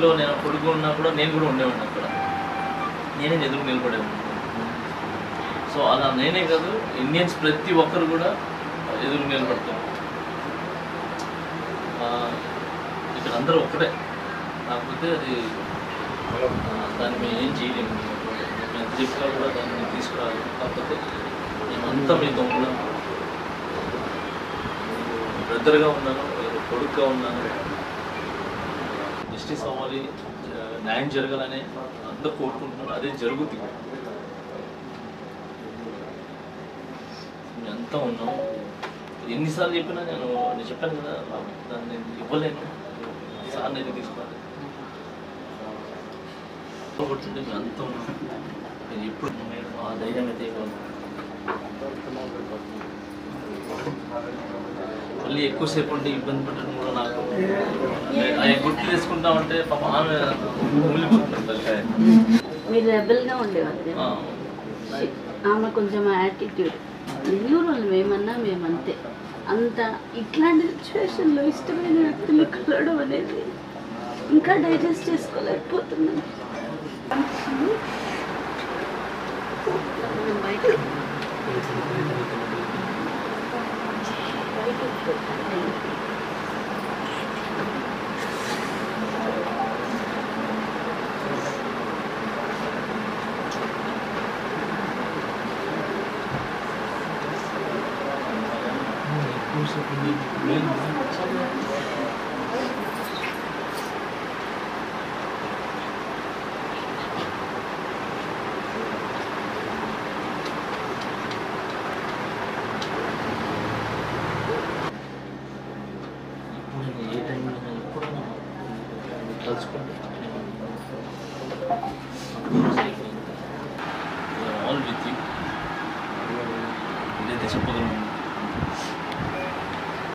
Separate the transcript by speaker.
Speaker 1: ఇంట్లో నేను కొడుకు ఉన్నా కూడా నేను కూడా ఉండేవాడిని అక్కడ. నేనే ఎదురు నిలబడేవాడిని. సో అలా నేనే కాదు, ఇండియన్స్ ప్రతి ఒక్కరు కూడా ఎదురు నిలబడతారు. ఇక్కడ అందరూ ఒక్కటే, కాకపోతే అది దాన్ని మేము ఏం చేయలేము. మేము ఎంత చెప్పినా కూడా దాన్ని తీసుకురాలి. కాకపోతే మేమంతా మీతో ఉన్నాం, బ్రదర్గా ఉన్నాను, కొడుకుగా ఉన్నాను. జస్టిస్ అవ్వాలి, న్యాయం జరగాలని అందరూ కోరుకుంటున్నారు. అదే జరుగుతుంది. మేమంతా ఉన్నాం. ఎన్నిసార్లు చెప్పినా నేను చెప్పాను కదా, దాన్ని ఇవ్వలేను. సార్ నేను తీసుకోవాలి కొడుతుంటే మేము అంతా ఉన్నాం. నేను ఎప్పుడు ఆ ధైర్యం అయితే మళ్ళీ ఎక్కువసేపు ఉంటే ఇబ్బంది పెట్టడం కూడా నాకు ఆయన గుర్తు చేసుకుంటామంటే పాప ఆమె
Speaker 2: మీరు రెబల్గా ఉండేవాళ్ళు. ఆమె కొంచెం యాటిట్యూడ్ న్యూరోల్ మేమంతే. అంత ఇట్లాంటి సిచ్యువేషన్లో ఇష్టమైన వ్యక్తులు కలవడం అనేది ఇంకా డైజెస్ట్ చేసుకోలేకపోతున్నాను. బయట
Speaker 1: ఏ టైంలో ఎప్పుడైనా తలుచుకుంటే ఆల్ విత్ యూ ఇదైతే చెప్పగలను.